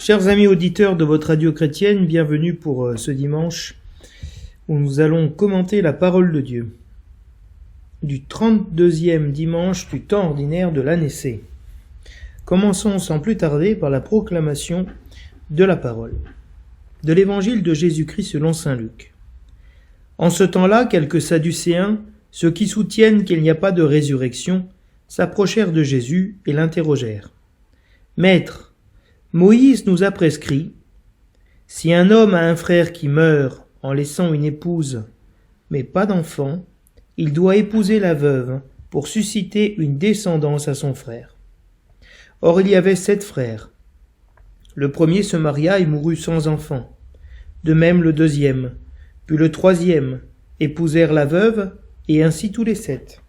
Chers amis auditeurs de votre radio chrétienne, bienvenue pour ce dimanche où nous allons commenter la parole de Dieu du 32e dimanche du temps ordinaire de l'année C. Commençons sans plus tarder par la proclamation de la parole de l'évangile de Jésus-Christ selon saint Luc. En ce temps-là, quelques Sadducéens, ceux qui soutiennent qu'il n'y a pas de résurrection, s'approchèrent de Jésus et l'interrogèrent. « Maître, Moïse nous a prescrit, si un homme a un frère qui meurt en laissant une épouse, mais pas d'enfant, il doit épouser la veuve pour susciter une descendance à son frère. Or il y avait 7 frères. Le premier se maria et mourut sans enfant. De même le deuxième, puis le troisième, épousèrent la veuve, et ainsi tous les 7.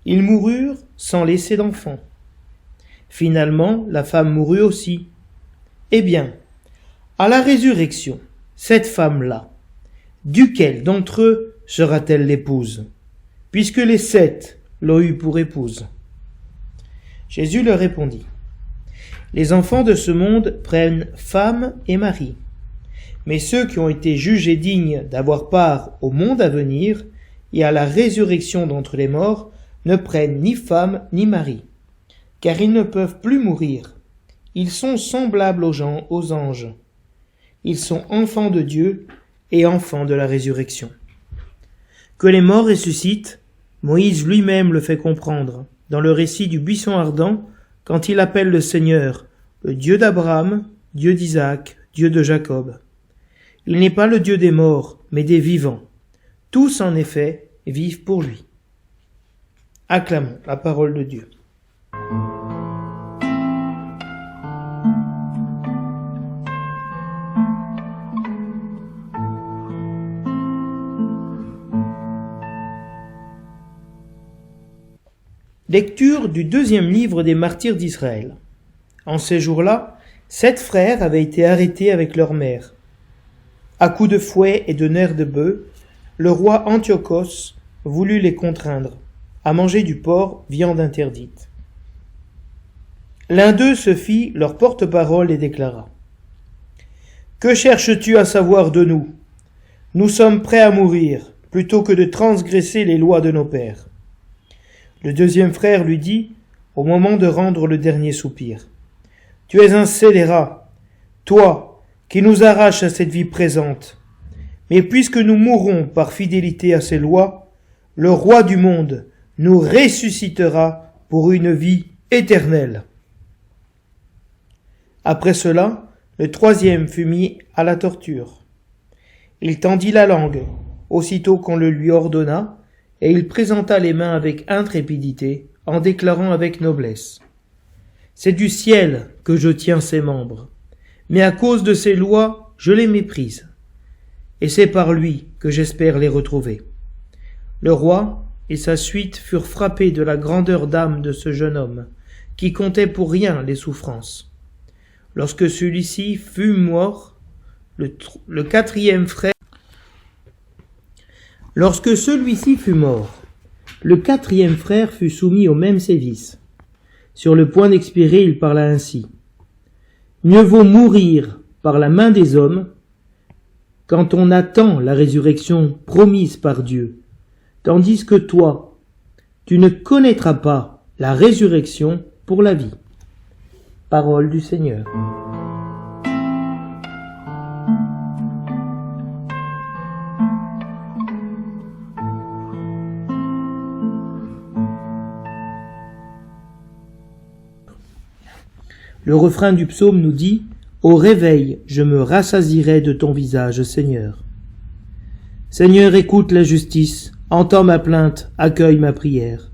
Ils moururent sans laisser d'enfant. Finalement, la femme mourut aussi. Eh bien, à la résurrection, cette femme-là, duquel d'entre eux sera-t-elle l'épouse, puisque les 7 l'ont eue pour épouse? Jésus leur répondit. Les enfants de ce monde prennent femme et mari, mais ceux qui ont été jugés dignes d'avoir part au monde à venir et à la résurrection d'entre les morts ne prennent ni femme ni mari, car ils ne peuvent plus mourir. Ils sont semblables aux anges. Ils sont enfants de Dieu et enfants de la résurrection. Que les morts ressuscitent, Moïse lui-même le fait comprendre dans le récit du buisson ardent quand il appelle le Seigneur le Dieu d'Abraham, Dieu d'Isaac, Dieu de Jacob. Il n'est pas le Dieu des morts, mais des vivants. Tous, en effet, vivent pour lui. Acclamons la parole de Dieu. Lecture du 2e livre des martyrs d'Israël. En ces jours-là, 7 frères avaient été arrêtés avec leur mère. À coups de fouet et de nerfs de bœuf, le roi Antiochos voulut les contraindre à manger du porc, viande interdite. L'un d'eux se fit leur porte-parole et déclara : « Que cherches-tu à savoir de nous ? Nous sommes prêts à mourir, plutôt que de transgresser les lois de nos pères. » Le deuxième frère lui dit, au moment de rendre le dernier soupir : « Tu es un scélérat, toi, qui nous arraches à cette vie présente. Mais puisque nous mourrons par fidélité à ces lois, le roi du monde nous ressuscitera pour une vie éternelle. » Après cela, le troisième fut mis à la torture. Il tendit la langue, aussitôt qu'on le lui ordonna, et il présenta les mains avec intrépidité, en déclarant avec noblesse : « C'est du ciel que je tiens ces membres, mais à cause de ces lois, je les méprise, et c'est par lui que j'espère les retrouver. » Le roi et sa suite furent frappés de la grandeur d'âme de ce jeune homme, qui comptait pour rien les souffrances. Lorsque celui-ci fut mort, le quatrième frère fut soumis au même sévice. Sur le point d'expirer, il parla ainsi : « Mieux vaut mourir par la main des hommes quand on attend la résurrection promise par Dieu, tandis que toi, tu ne connaîtras pas la résurrection pour la vie. » Parole du Seigneur. Le refrain du psaume nous dit : « Au réveil, je me rassasierai de ton visage, Seigneur. » Seigneur, écoute la justice, entends ma plainte, accueille ma prière.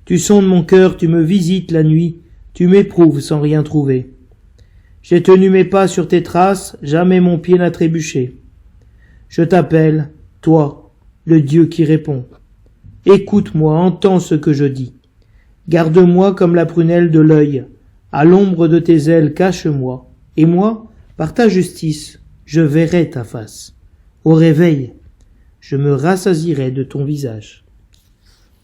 Tu sondes mon cœur, tu me visites la nuit, tu m'éprouves sans rien trouver. J'ai tenu mes pas sur tes traces, jamais mon pied n'a trébuché. Je t'appelle, toi, le Dieu qui répond. Écoute-moi, entends ce que je dis. Garde-moi comme la prunelle de l'œil. À l'ombre de tes ailes, cache-moi, et moi, par ta justice, je verrai ta face. Au réveil, je me rassasierai de ton visage.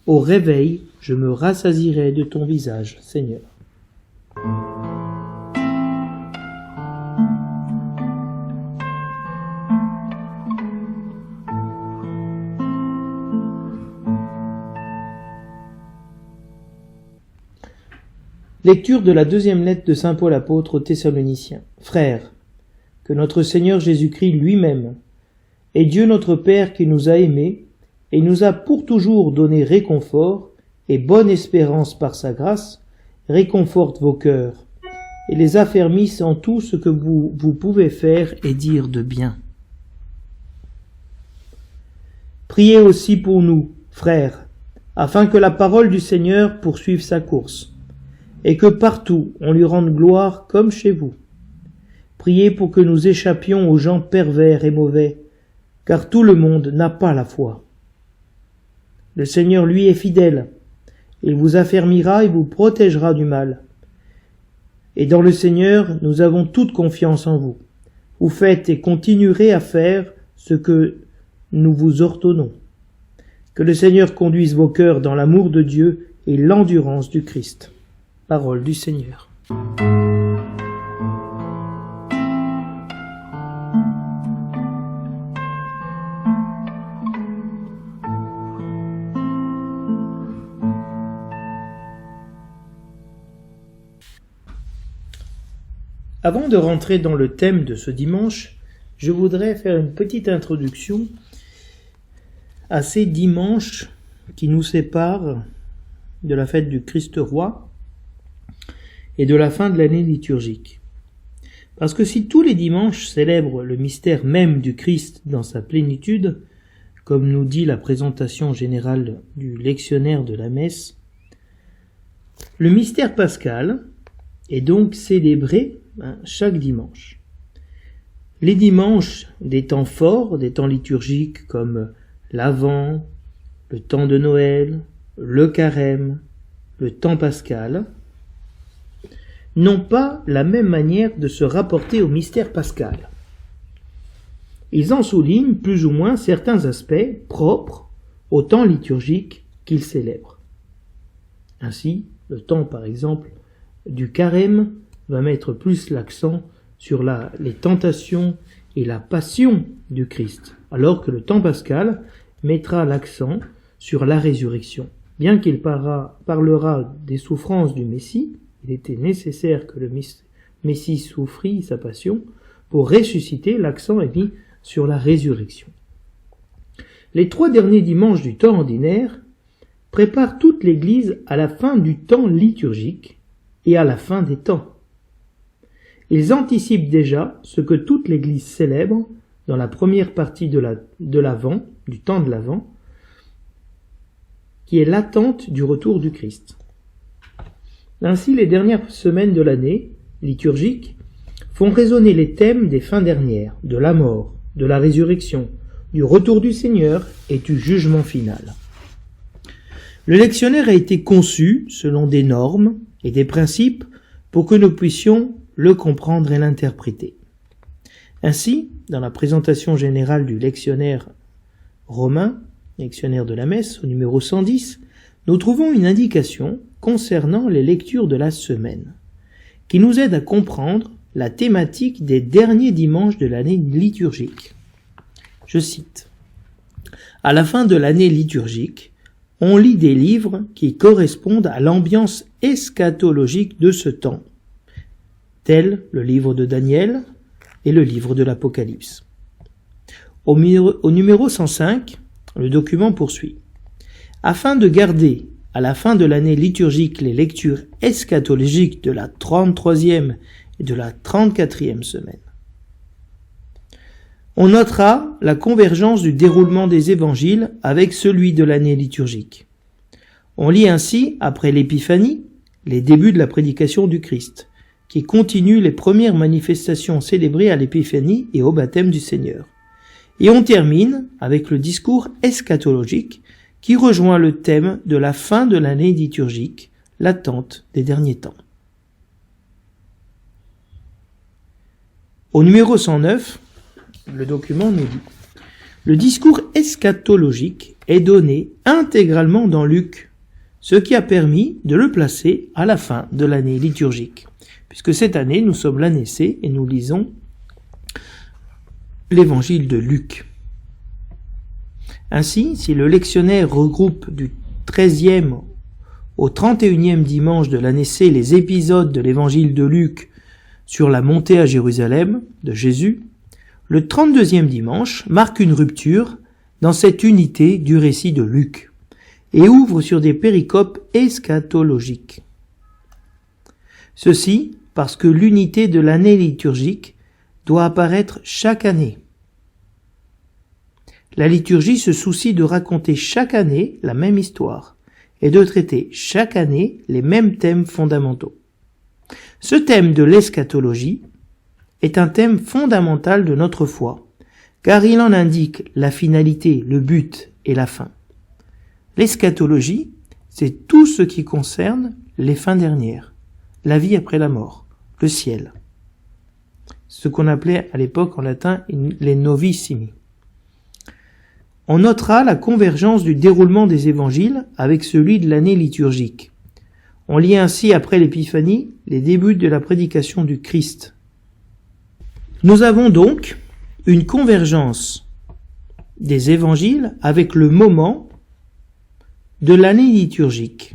Au réveil, je me rassasierai de ton visage, Seigneur. Lecture de la deuxième lettre de saint Paul apôtre aux Thessaloniciens. Frères, que notre Seigneur Jésus-Christ lui-même, et Dieu notre Père qui nous a aimés, et nous a pour toujours donné réconfort et bonne espérance par sa grâce, réconforte vos cœurs, et les affermisse en tout ce que vous pouvez faire et dire de bien. Priez aussi pour nous, frères, afin que la parole du Seigneur poursuive sa course, et que partout on lui rende gloire comme chez vous. Priez pour que nous échappions aux gens pervers et mauvais, car tout le monde n'a pas la foi. Le Seigneur, lui, est fidèle. Il vous affermira et vous protégera du mal. Et dans le Seigneur, nous avons toute confiance en vous. Vous faites et continuerez à faire ce que nous vous ordonnons. Que le Seigneur conduise vos cœurs dans l'amour de Dieu et l'endurance du Christ. Parole du Seigneur. Avant de rentrer dans le thème de ce dimanche, je voudrais faire une petite introduction à ces dimanches qui nous séparent de la fête du Christ roi et de la fin de l'année liturgique. Parce que si tous les dimanches célèbrent le mystère même du Christ dans sa plénitude, comme nous dit la présentation générale du lectionnaire de la messe, le mystère pascal est donc célébré chaque dimanche. Les dimanches des temps forts, des temps liturgiques comme l'Avent, le temps de Noël, le Carême, le temps pascal, n'ont pas la même manière de se rapporter au mystère pascal. Ils en soulignent plus ou moins certains aspects propres au temps liturgique qu'ils célèbrent. Ainsi, le temps par exemple du Carême va mettre plus l'accent sur les tentations et la passion du Christ, alors que le temps pascal mettra l'accent sur la résurrection. Bien qu'il parlera des souffrances du Messie, il était nécessaire que le Messie souffrit sa passion. Pour ressusciter, l'accent est mis sur la résurrection. Les 3 derniers dimanches du temps ordinaire préparent toute l'Église à la fin du temps liturgique et à la fin des temps. Ils anticipent déjà ce que toute l'Église célèbre dans la première partie de l'Avent, du temps de l'Avent, qui est l'attente du retour du Christ. Ainsi, les dernières semaines de l'année liturgique font résonner les thèmes des fins dernières, de la mort, de la résurrection, du retour du Seigneur et du jugement final. Le lectionnaire a été conçu selon des normes et des principes pour que nous puissions le comprendre et l'interpréter. Ainsi, dans la présentation générale du lectionnaire romain, lectionnaire de la messe, au numéro 110, nous trouvons une indication concernant les lectures de la semaine, qui nous aide à comprendre la thématique des derniers dimanches de l'année liturgique. Je cite. À la fin de l'année liturgique, on lit des livres qui correspondent à l'ambiance eschatologique de ce temps, tel le livre de Daniel et le livre de l'Apocalypse. Au numéro 105, le document poursuit. Afin de garder à la fin de l'année liturgique les lectures eschatologiques de la 33e et de la 34e semaine, on notera la convergence du déroulement des évangiles avec celui de l'année liturgique. On lit ainsi, après l'Épiphanie, les débuts de la prédication du Christ, qui continue les premières manifestations célébrées à l'Épiphanie et au baptême du Seigneur. Et on termine avec le discours eschatologique qui rejoint le thème de la fin de l'année liturgique, l'attente des derniers temps. Au numéro 109, le document nous dit « Le discours eschatologique est donné intégralement dans Luc, ce qui a permis de le placer à la fin de l'année liturgique. » Puisque cette année, nous sommes l'année C et nous lisons l'évangile de Luc. Ainsi, si le lectionnaire regroupe du 13e au 31e dimanche de l'année C les épisodes de l'évangile de Luc sur la montée à Jérusalem de Jésus, le 32e dimanche marque une rupture dans cette unité du récit de Luc et ouvre sur des péricopes eschatologiques. Ceci parce que l'unité de l'année liturgique doit apparaître chaque année. La liturgie se soucie de raconter chaque année la même histoire et de traiter chaque année les mêmes thèmes fondamentaux. Ce thème de l'eschatologie est un thème fondamental de notre foi, car il en indique la finalité, le but et la fin. L'eschatologie, c'est tout ce qui concerne les fins dernières, la vie après la mort, le ciel. Ce qu'on appelait à l'époque en latin les novissimi. On notera la convergence du déroulement des évangiles avec celui de l'année liturgique. On lit ainsi après l'Épiphanie les débuts de la prédication du Christ. Nous avons donc une convergence des évangiles avec le moment de l'année liturgique.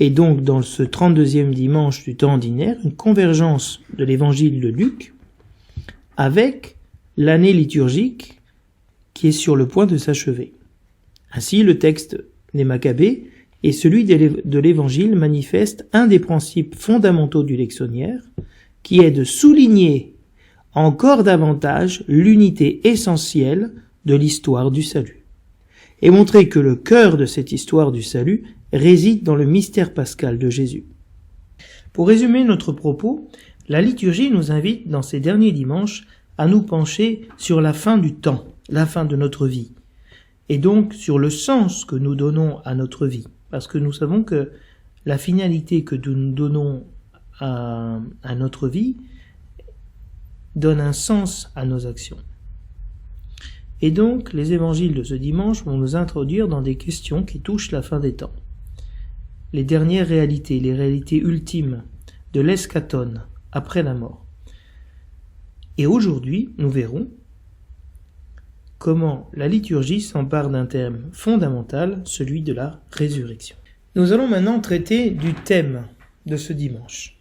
Et donc dans ce 32e dimanche du temps ordinaire, une convergence de l'évangile de Luc avec l'année liturgique qui est sur le point de s'achever. Ainsi, le texte des Maccabées et celui de l'Évangile manifestent un des principes fondamentaux du lectionnaire, qui est de souligner encore davantage l'unité essentielle de l'histoire du salut, et montrer que le cœur de cette histoire du salut réside dans le mystère pascal de Jésus. Pour résumer notre propos, la liturgie nous invite dans ces derniers dimanches à nous pencher sur la fin du temps, la fin de notre vie, et donc sur le sens que nous donnons à notre vie, parce que nous savons que la finalité que nous donnons à notre vie donne un sens à nos actions. Et donc, les évangiles de ce dimanche vont nous introduire dans des questions qui touchent la fin des temps. Les dernières réalités, les réalités ultimes de l'eschaton, après la mort. Et aujourd'hui, nous verrons comment la liturgie s'empare d'un thème fondamental, celui de la résurrection. Nous allons maintenant traiter du thème de ce dimanche.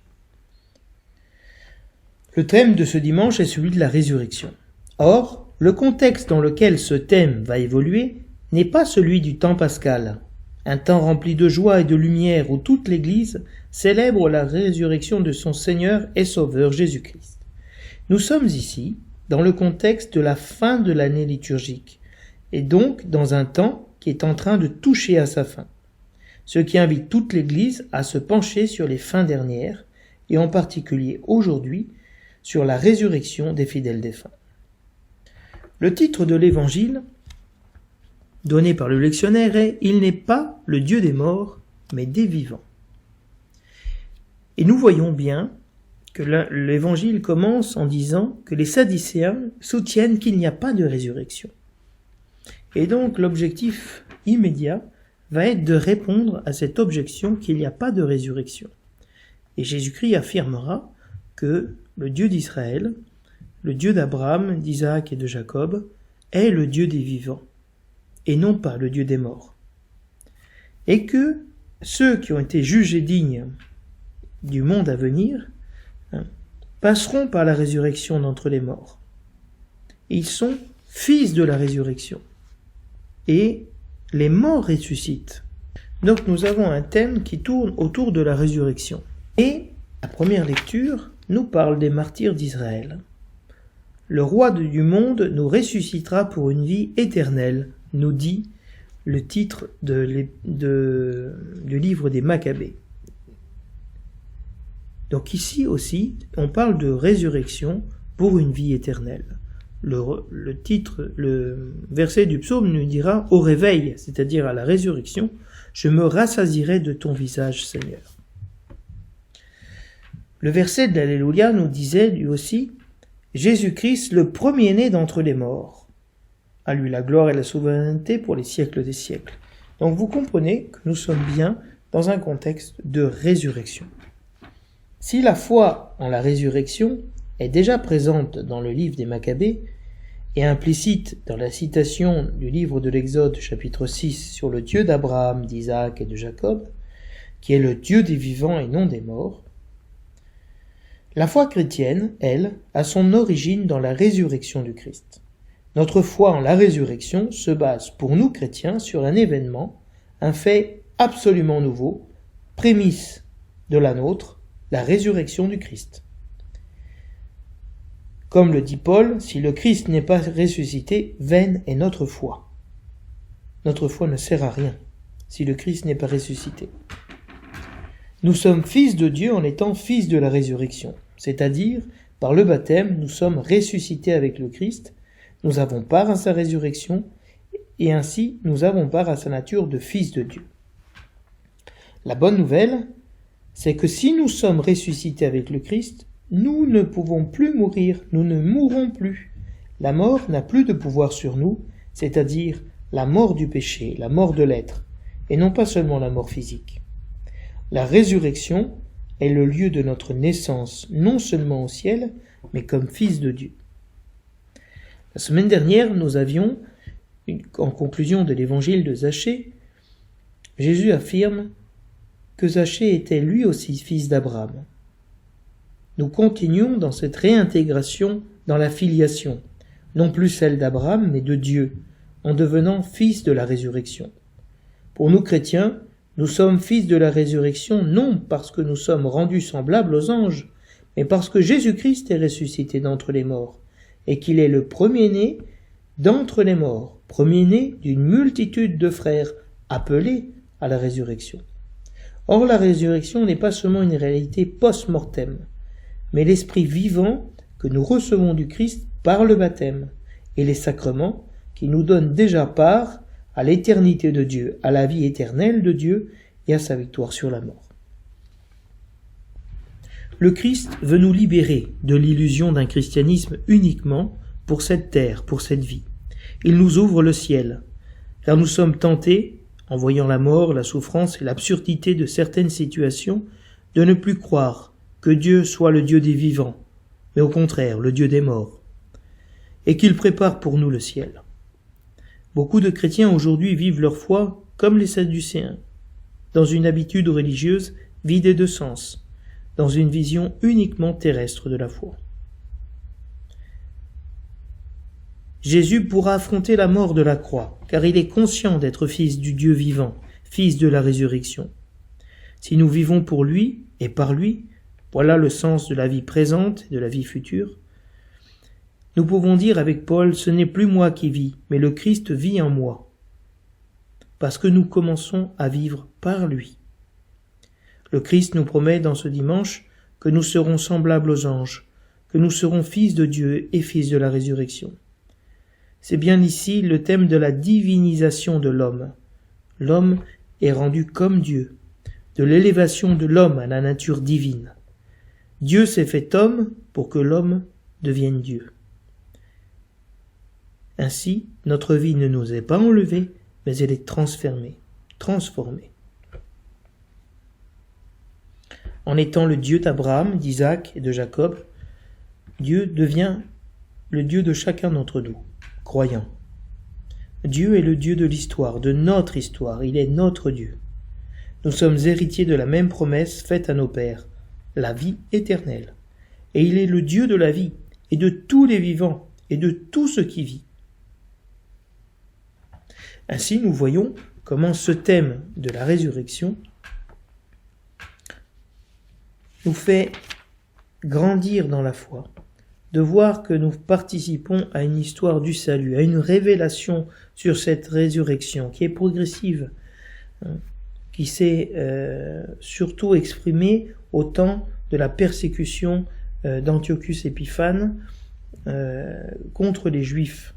Le thème de ce dimanche est celui de la résurrection. Or, le contexte dans lequel ce thème va évoluer n'est pas celui du temps pascal, un temps rempli de joie et de lumière où toute l'Église célèbre la résurrection de son Seigneur et Sauveur Jésus-Christ. Nous sommes ici dans le contexte de la fin de l'année liturgique, et donc dans un temps qui est en train de toucher à sa fin, ce qui invite toute l'Église à se pencher sur les fins dernières, et en particulier aujourd'hui sur la résurrection des fidèles défunts. Le titre de l'Évangile donné par le lectionnaire est « Il n'est pas le Dieu des morts, mais des vivants ». Et nous voyons bien que l'Évangile commence en disant que les Sadducéens soutiennent qu'il n'y a pas de résurrection. Et donc l'objectif immédiat va être de répondre à cette objection qu'il n'y a pas de résurrection. Et Jésus-Christ affirmera que le Dieu d'Israël, le Dieu d'Abraham, d'Isaac et de Jacob, est le Dieu des vivants, et non pas le Dieu des morts. Et que ceux qui ont été jugés dignes du monde à venir passeront par la résurrection d'entre les morts. Ils sont fils de la résurrection. Et les morts ressuscitent. Donc nous avons un thème qui tourne autour de la résurrection. Et la première lecture nous parle des martyrs d'Israël. Le roi du monde nous ressuscitera pour une vie éternelle, nous dit le titre du livre des Maccabées. Donc ici aussi, on parle de résurrection pour une vie éternelle. Le verset du psaume nous dira « Au réveil », c'est-à-dire à la résurrection, « Je me rassasierai de ton visage, Seigneur ». Le verset de l'Alléluia nous disait lui aussi « Jésus-Christ, le premier-né d'entre les morts. À lui la gloire et la souveraineté pour les siècles des siècles. » Donc vous comprenez que nous sommes bien dans un contexte de résurrection. Si la foi en la résurrection est déjà présente dans le livre des Maccabées, et implicite dans la citation du livre de l'Exode chapitre 6 sur le Dieu d'Abraham, d'Isaac et de Jacob, qui est le Dieu des vivants et non des morts, la foi chrétienne, elle, a son origine dans la résurrection du Christ. Notre foi en la résurrection se base pour nous chrétiens sur un événement, un fait absolument nouveau, prémisse de la nôtre, la résurrection du Christ. Comme le dit Paul, si le Christ n'est pas ressuscité, vaine est notre foi. Notre foi ne sert à rien si le Christ n'est pas ressuscité. Nous sommes fils de Dieu en étant fils de la résurrection, c'est-à-dire, par le baptême, nous sommes ressuscités avec le Christ, nous avons part à sa résurrection, et ainsi nous avons part à sa nature de fils de Dieu. La bonne nouvelle, c'est que si nous sommes ressuscités avec le Christ, nous ne pouvons plus mourir, nous ne mourrons plus. La mort n'a plus de pouvoir sur nous, c'est-à-dire la mort du péché, la mort de l'être, et non pas seulement la mort physique. La résurrection est le lieu de notre naissance, non seulement au ciel, mais comme fils de Dieu. La semaine dernière, nous avions, en conclusion de l'évangile de Zachée, Jésus affirme que Zachée était lui aussi fils d'Abraham. Nous continuons dans cette réintégration dans la filiation, non plus celle d'Abraham, mais de Dieu, en devenant fils de la résurrection. Pour nous chrétiens, nous sommes fils de la résurrection non parce que nous sommes rendus semblables aux anges, mais parce que Jésus-Christ est ressuscité d'entre les morts, et qu'il est le premier-né d'entre les morts, premier-né d'une multitude de frères appelés à la résurrection. Or, la résurrection n'est pas seulement une réalité post-mortem, mais l'esprit vivant que nous recevons du Christ par le baptême et les sacrements qui nous donnent déjà part à l'éternité de Dieu, à la vie éternelle de Dieu et à sa victoire sur la mort. Le Christ veut nous libérer de l'illusion d'un christianisme uniquement pour cette terre, pour cette vie. Il nous ouvre le ciel, car nous sommes tentés, en voyant la mort, la souffrance et l'absurdité de certaines situations, de ne plus croire que Dieu soit le Dieu des vivants, mais au contraire le Dieu des morts, et qu'il prépare pour nous le ciel. Beaucoup de chrétiens aujourd'hui vivent leur foi comme les Sadducéens, dans une habitude religieuse vidée de sens, dans une vision uniquement terrestre de la foi. Jésus pourra affronter la mort de la croix, car il est conscient d'être fils du Dieu vivant, fils de la résurrection. Si nous vivons pour lui et par lui, voilà le sens de la vie présente et de la vie future. Nous pouvons dire avec Paul, ce n'est plus moi qui vis, mais le Christ vit en moi, parce que nous commençons à vivre par lui. Le Christ nous promet dans ce dimanche que nous serons semblables aux anges, que nous serons fils de Dieu et fils de la résurrection. C'est bien ici le thème de la divinisation de l'homme. L'homme est rendu comme Dieu, de l'élévation de l'homme à la nature divine. Dieu s'est fait homme pour que l'homme devienne Dieu. Ainsi, notre vie ne nous est pas enlevée, mais elle est transformée. En étant le Dieu d'Abraham, d'Isaac et de Jacob, Dieu devient le Dieu de chacun d'entre nous, croyants. Dieu est le Dieu de l'histoire, de notre histoire, il est notre Dieu. Nous sommes héritiers de la même promesse faite à nos pères, la vie éternelle. Et il est le Dieu de la vie, et de tous les vivants, et de tout ce qui vit. Ainsi, nous voyons comment ce thème de la résurrection nous fait grandir dans la foi, de voir que nous participons à une histoire du salut, à une révélation sur cette résurrection qui est progressive, qui s'est surtout exprimée au temps de la persécution d'Antiochus Épiphane contre les Juifs.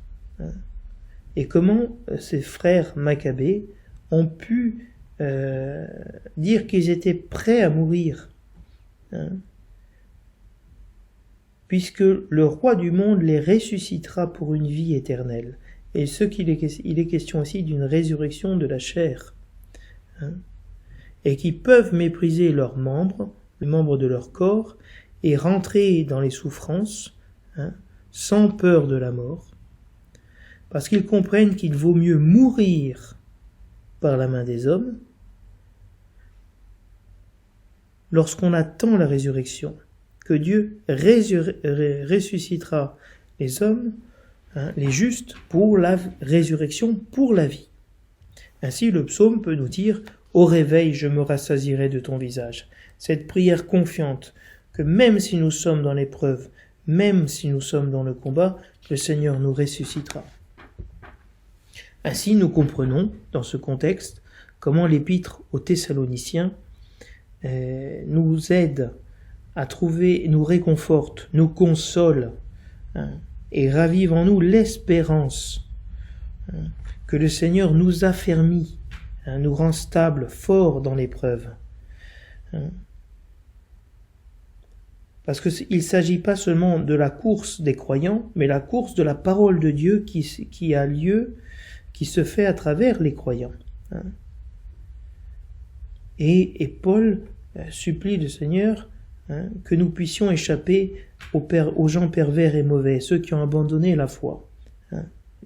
Et comment ces frères Maccabées ont pu dire qu'ils étaient prêts à mourir, puisque le roi du monde les ressuscitera pour une vie éternelle. Et il est question aussi d'une résurrection de la chair, et qui peuvent mépriser leurs membres, les membres de leur corps, et rentrer dans les souffrances, sans peur de la mort, parce qu'ils comprennent qu'il vaut mieux mourir par la main des hommes lorsqu'on attend la résurrection, que Dieu ressuscitera les hommes, les justes, pour la résurrection, pour la vie. Ainsi, le psaume peut nous dire « Au réveil, je me rassasierai de ton visage ». Cette prière confiante que même si nous sommes dans l'épreuve, même si nous sommes dans le combat, le Seigneur nous ressuscitera. Ainsi, nous comprenons, dans ce contexte, comment l'épître aux Thessaloniciens nous aide à trouver, nous réconforte, nous console, et ravive en nous l'espérance que le Seigneur nous affermit, nous rend stables, forts dans l'épreuve. Parce qu'il ne s'agit pas seulement de la course des croyants, mais la course de la parole de Dieu qui a lieu, qui se fait à travers les croyants. Et Paul supplie le Seigneur que nous puissions échapper aux gens pervers et mauvais, ceux qui ont abandonné la foi.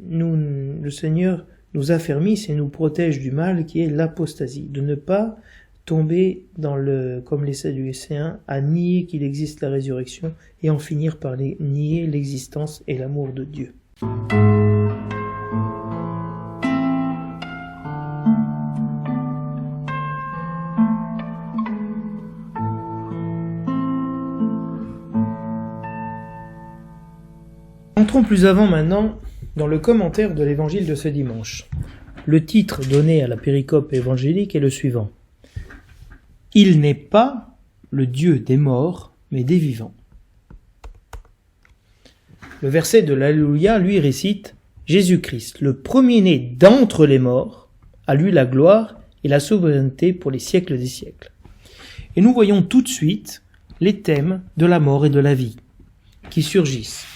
Le Seigneur nous affermisse et nous protège du mal qui est l'apostasie, de ne pas tomber comme les Sadducéens, à nier qu'il existe la résurrection et en finir par nier l'existence et l'amour de Dieu. Entrons plus avant maintenant dans le commentaire de l'évangile de ce dimanche. Le titre donné à la péricope évangélique est le suivant. « Il n'est pas le Dieu des morts, mais des vivants. » Le verset de l'Alléluia, lui, récite « Jésus-Christ, le premier-né d'entre les morts, à lui la gloire et la souveraineté pour les siècles des siècles. » Et nous voyons tout de suite les thèmes de la mort et de la vie qui surgissent.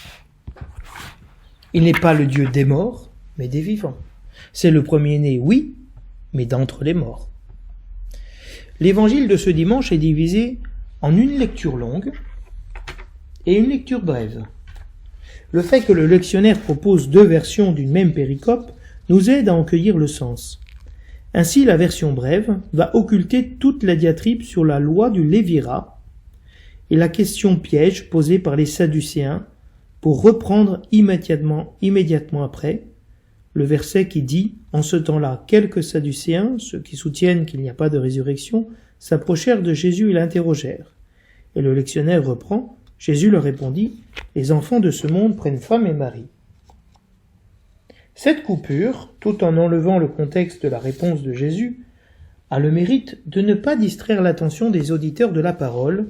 Il n'est pas le Dieu des morts, mais des vivants. C'est le premier-né, oui, mais d'entre les morts. L'évangile de ce dimanche est divisé en une lecture longue et une lecture brève. Le fait que le lectionnaire propose deux versions d'une même péricope nous aide à en cueillir le sens. Ainsi, la version brève va occulter toute la diatribe sur la loi du Lévirat et la question piège posée par les Sadducéens pour reprendre immédiatement après le verset qui dit « En ce temps-là, quelques Sadducéens, ceux qui soutiennent qu'il n'y a pas de résurrection, s'approchèrent de Jésus et l'interrogèrent. » Et le lectionnaire reprend « Jésus leur répondit « Les enfants de ce monde prennent femme et mari. » Cette coupure, tout en enlevant le contexte de la réponse de Jésus, a le mérite de ne pas distraire l'attention des auditeurs de la parole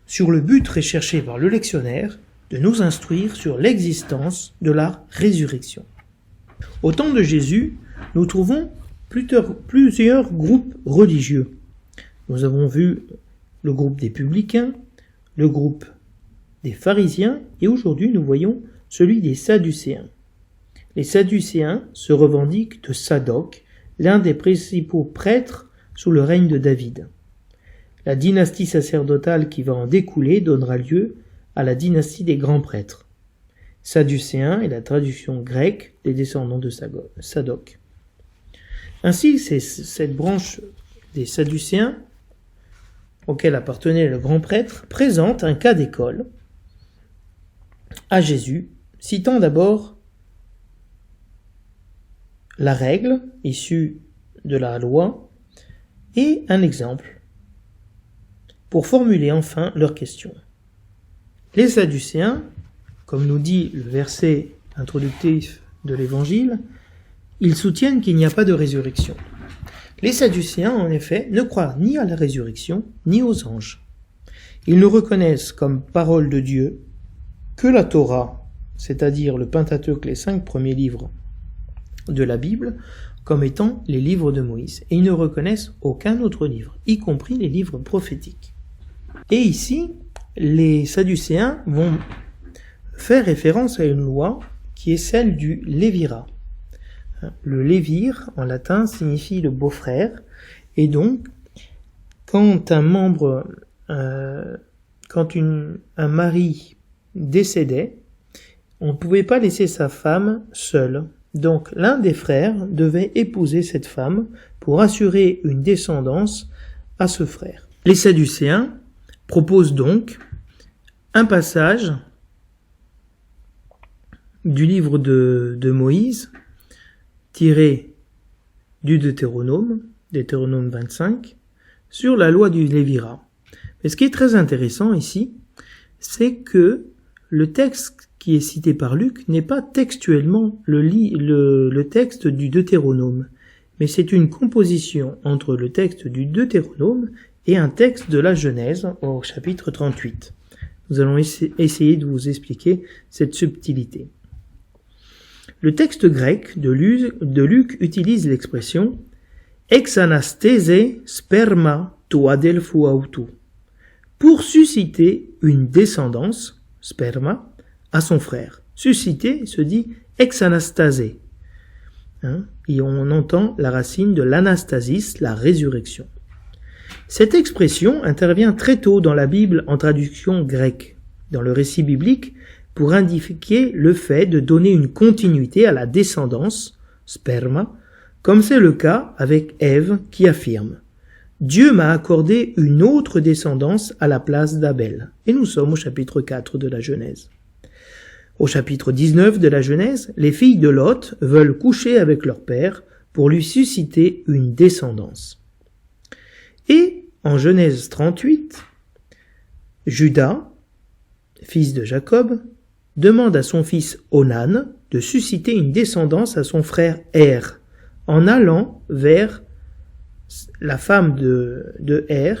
sur le but recherché par le lectionnaire de nous instruire sur l'existence de la résurrection. Au temps de Jésus, nous trouvons plusieurs groupes religieux. Nous avons vu le groupe des publicains, le groupe des pharisiens, et aujourd'hui nous voyons celui des Sadducéens. Les Sadducéens se revendiquent de Sadoc, l'un des principaux prêtres sous le règne de David. La dynastie sacerdotale qui va en découler donnera lieu à la dynastie des grands prêtres. Sadducéens est la traduction grecque des descendants de Sadoc. Ainsi, cette branche des Sadducéens, auquel appartenait le grand prêtre, présente un cas d'école à Jésus, citant d'abord la règle issue de la loi et un exemple, pour formuler enfin leur question. Les Sadducéens, comme nous dit le verset introductif de l'Évangile, ils soutiennent qu'il n'y a pas de résurrection. Les Sadducéens, en effet, ne croient ni à la résurrection, ni aux anges. Ils ne reconnaissent comme parole de Dieu que la Torah, c'est-à-dire le Pentateuque, les 5 premiers livres de la Bible, comme étant les livres de Moïse. Et ils ne reconnaissent aucun autre livre, y compris les livres prophétiques. Et ici, les Sadducéens vont faire référence à une loi qui est celle du Lévirat. Le lévir, en latin, signifie le beau-frère, et donc, quand un mari décédait, on ne pouvait pas laisser sa femme seule Donc l'un des frères devait épouser cette femme pour assurer une descendance à ce frère. Les Sadducéens proposent donc un passage du livre de Moïse, tiré du Deutéronome 25, sur la loi du Lévira. Mais ce qui est très intéressant ici, c'est que le texte qui est cité par Luc n'est pas textuellement le texte du Deutéronome, mais c'est une composition entre le texte du Deutéronome et un texte de la Genèse au chapitre 38. Nous allons essayer de vous expliquer cette subtilité. Le texte grec de Luc utilise l'expression ex anasthese sperma to adelphou autou pour susciter une descendance, sperma, à son frère. Susciter se dit ex anastasé. Et on entend la racine de l'anastasis, la résurrection. Cette expression intervient très tôt dans la Bible en traduction grecque, dans le récit biblique, pour indiquer le fait de donner une continuité à la descendance, sperma, comme c'est le cas avec Ève qui affirme « Dieu m'a accordé une autre descendance à la place d'Abel ». Et nous sommes au chapitre 4 de la Genèse. Au chapitre 19 de la Genèse, les filles de Lot veulent coucher avec leur père pour lui susciter une descendance. Et en Genèse 38, Judas, fils de Jacob, demande à son fils Onan de susciter une descendance à son frère Er, en allant vers la femme de Er,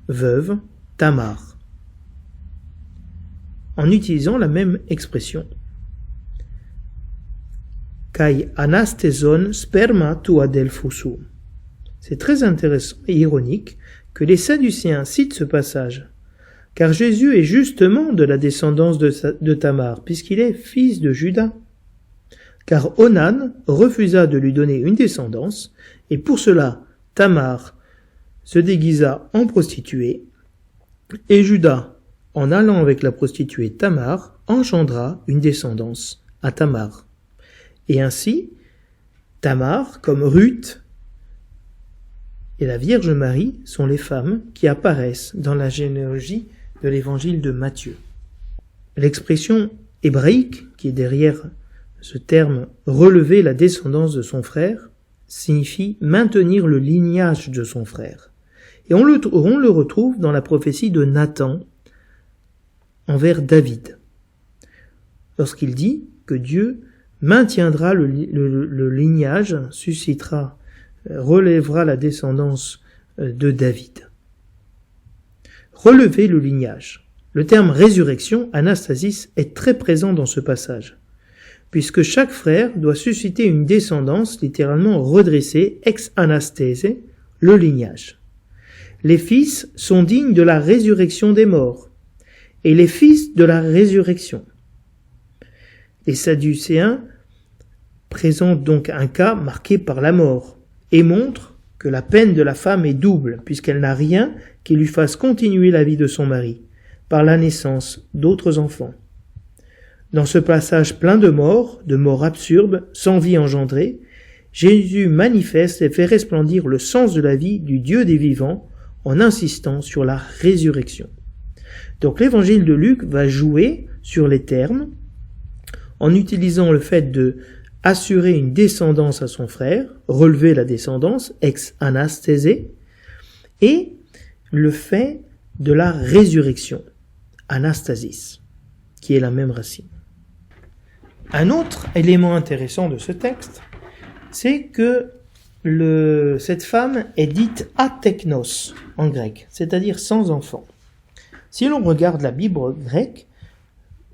veuve, Tamar, en utilisant la même expression. Kai anasteson sperma tu adelphousu. C'est très intéressant et ironique que les Sadducéens citent ce passage, car Jésus est justement de la descendance de Tamar, puisqu'il est fils de Judas. Car Onan refusa de lui donner une descendance, et pour cela Tamar se déguisa en prostituée, et Judas, en allant avec la prostituée Tamar, engendra une descendance à Tamar. Et ainsi, Tamar, comme Ruth et la Vierge Marie, sont les femmes qui apparaissent dans la généalogie de l'évangile de Matthieu. L'expression hébraïque qui est derrière ce terme « relever la descendance de son frère » signifie maintenir le lignage de son frère. Et on le retrouve dans la prophétie de Nathan envers David, lorsqu'il dit que Dieu maintiendra le lignage, suscitera, relèvera la descendance de David. Relever le lignage. Le terme résurrection, anastasis, est très présent dans ce passage, puisque chaque frère doit susciter une descendance, littéralement redresser, ex anasthese, le lignage. Les fils sont dignes de la résurrection des morts, et les fils de la résurrection. Les Sadducéens présentent donc un cas marqué par la mort, et montrent que la peine de la femme est double, puisqu'elle n'a rien qui lui fasse continuer la vie de son mari, par la naissance d'autres enfants. Dans ce passage plein de morts absurdes, sans vie engendrée, Jésus manifeste et fait resplendir le sens de la vie du Dieu des vivants en insistant sur la résurrection. Donc l'évangile de Luc va jouer sur les termes en utilisant le fait de assurer une descendance à son frère, relever la descendance, ex anasthésé, et le fait de la résurrection, anastasis, qui est la même racine. Un autre élément intéressant de ce texte, c'est que cette femme est dite ateknos en grec, c'est-à-dire sans enfant. Si l'on regarde la Bible grecque,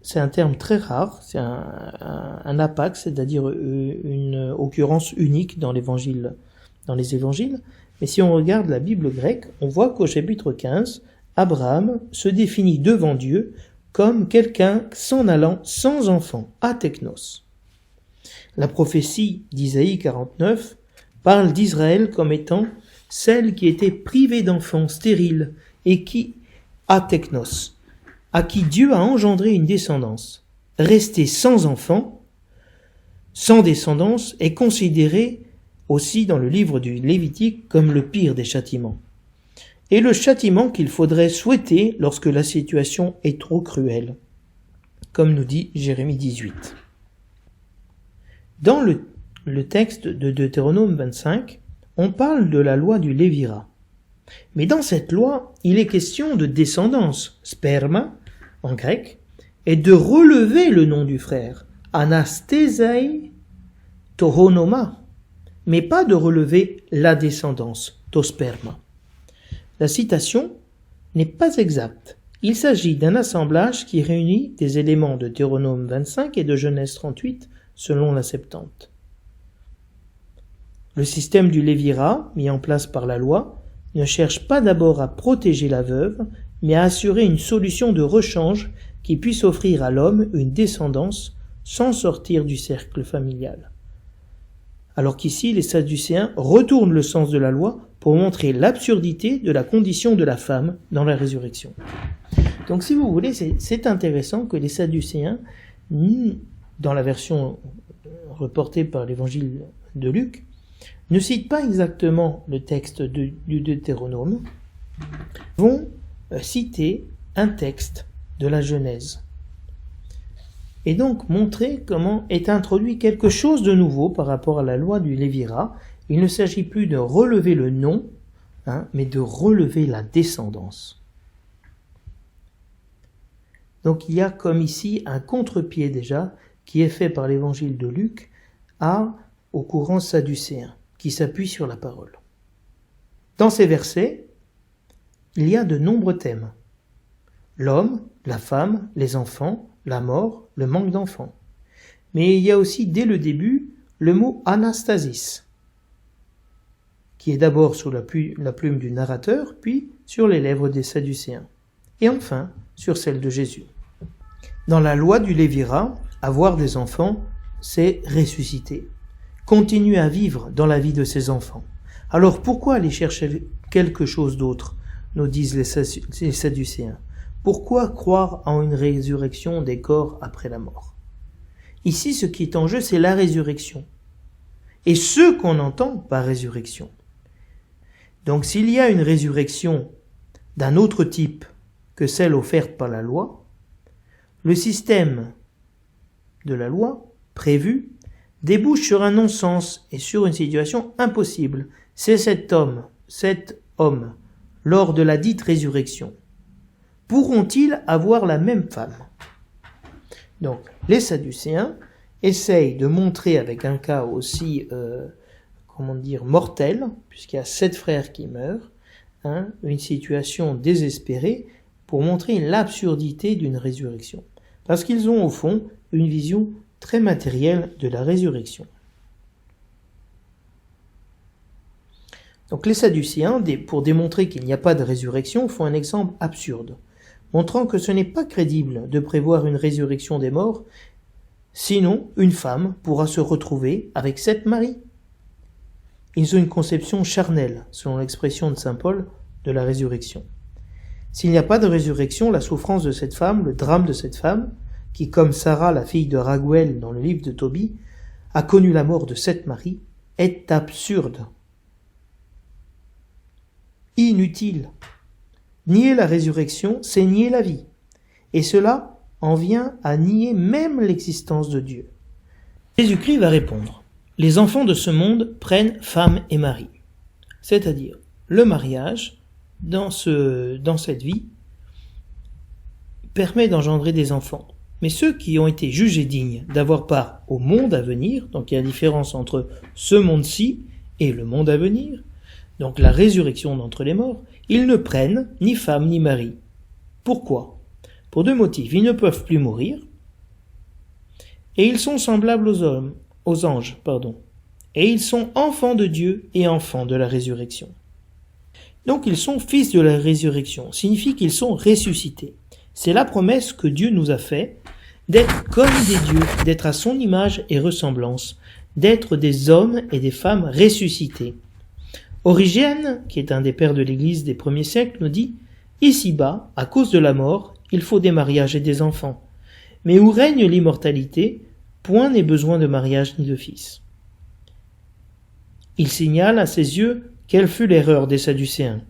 c'est un terme très rare, c'est un apax, c'est-à-dire une occurrence unique dans les évangiles. Mais si on regarde la Bible grecque, on voit qu'au chapitre 15, Abraham se définit devant Dieu comme quelqu'un s'en allant sans enfant, ateknos. La prophétie d'Isaïe 49 parle d'Israël comme étant celle qui était privée d'enfants stériles et qui, ateknos, à qui Dieu a engendré une descendance, restée sans enfant, sans descendance est considéré aussi dans le livre du Lévitique comme le pire des châtiments, et le châtiment qu'il faudrait souhaiter lorsque la situation est trop cruelle, comme nous dit Jérémie 18. Dans le texte de Deutéronome 25, on parle de la loi du Lévira. Mais dans cette loi, il est question de descendance, sperma, en grec, et de relever le nom du frère, anasthésai tohonoma, mais pas de relever la descendance, tosperma. La citation n'est pas exacte. Il s'agit d'un assemblage qui réunit des éléments de Deutéronome 25 et de Genèse 38, selon la Septante. Le système du Lévira, mis en place par la loi, ne cherche pas d'abord à protéger la veuve, mais à assurer une solution de rechange qui puisse offrir à l'homme une descendance sans sortir du cercle familial. Alors qu'ici, les Sadducéens retournent le sens de la loi pour montrer l'absurdité de la condition de la femme dans la résurrection. Donc si vous voulez, c'est intéressant que les Sadducéens, dans la version reportée par l'évangile de Luc, ne citent pas exactement le texte du Deutéronome, vont citer un texte de la Genèse. Et donc montrer comment est introduit quelque chose de nouveau par rapport à la loi du Lévira. Il ne s'agit plus de relever le nom, mais de relever la descendance. Donc il y a comme ici un contre-pied déjà qui est fait par l'évangile de Luc au courant sadducéen, qui s'appuie sur la parole. Dans ces versets, il y a de nombreux thèmes. L'homme, la femme, les enfants, la mort, le manque d'enfants. Mais il y a aussi dès le début le mot anastasis, qui est d'abord sous la plume du narrateur, puis sur les lèvres des Sadducéens, et enfin sur celle de Jésus. Dans la loi du Lévira, avoir des enfants, c'est ressusciter, continuer à vivre dans la vie de ses enfants. Alors pourquoi aller chercher quelque chose d'autre, nous disent les Sadducéens? Pourquoi croire en une résurrection des corps après la mort? Ici, ce qui est en jeu, c'est la résurrection. Et ce qu'on entend par résurrection. Donc s'il y a une résurrection d'un autre type que celle offerte par la loi, le système de la loi prévu débouche sur un non-sens et sur une situation impossible. C'est cet homme, lors de la dite résurrection. Pourront-ils avoir la même femme? Donc, les Sadducéens essayent de montrer avec un cas aussi, mortel, puisqu'il y a 7 frères qui meurent, une situation désespérée pour montrer l'absurdité d'une résurrection. Parce qu'ils ont au fond une vision très matérielle de la résurrection. Donc les Sadducéens, pour démontrer qu'il n'y a pas de résurrection, font un exemple absurde, montrant que ce n'est pas crédible de prévoir une résurrection des morts, sinon une femme pourra se retrouver avec 7 maris. Ils ont une conception charnelle, selon l'expression de saint Paul, de la résurrection. S'il n'y a pas de résurrection, la souffrance de cette femme, le drame de cette femme, qui, comme Sarah, la fille de Raguel dans le livre de Tobie, a connu la mort de 7 maris, est absurde. Inutile. Nier la résurrection, c'est nier la vie. Et cela en vient à nier même l'existence de Dieu. Jésus-Christ va répondre. Les enfants de ce monde prennent femme et mari. C'est-à-dire, le mariage, dans cette vie, permet d'engendrer des enfants. Mais ceux qui ont été jugés dignes d'avoir part au monde à venir, donc il y a la différence entre ce monde-ci et le monde à venir, donc la résurrection d'entre les morts, ils ne prennent ni femme ni mari. Pourquoi? Pour 2 motifs. Ils ne peuvent plus mourir, et ils sont semblables aux anges, et ils sont enfants de Dieu et enfants de la résurrection. Donc ils sont fils de la résurrection, signifie qu'ils sont ressuscités. C'est la promesse que Dieu nous a faite, d'être comme des dieux, d'être à son image et ressemblance, d'être des hommes et des femmes ressuscités. Origène, qui est un des pères de l'Église des premiers siècles, nous dit « Ici-bas, à cause de la mort, il faut des mariages et des enfants. Mais où règne l'immortalité, point n'est besoin de mariage ni de fils. Il signale à ses yeux quelle fut l'erreur des Sadducéens.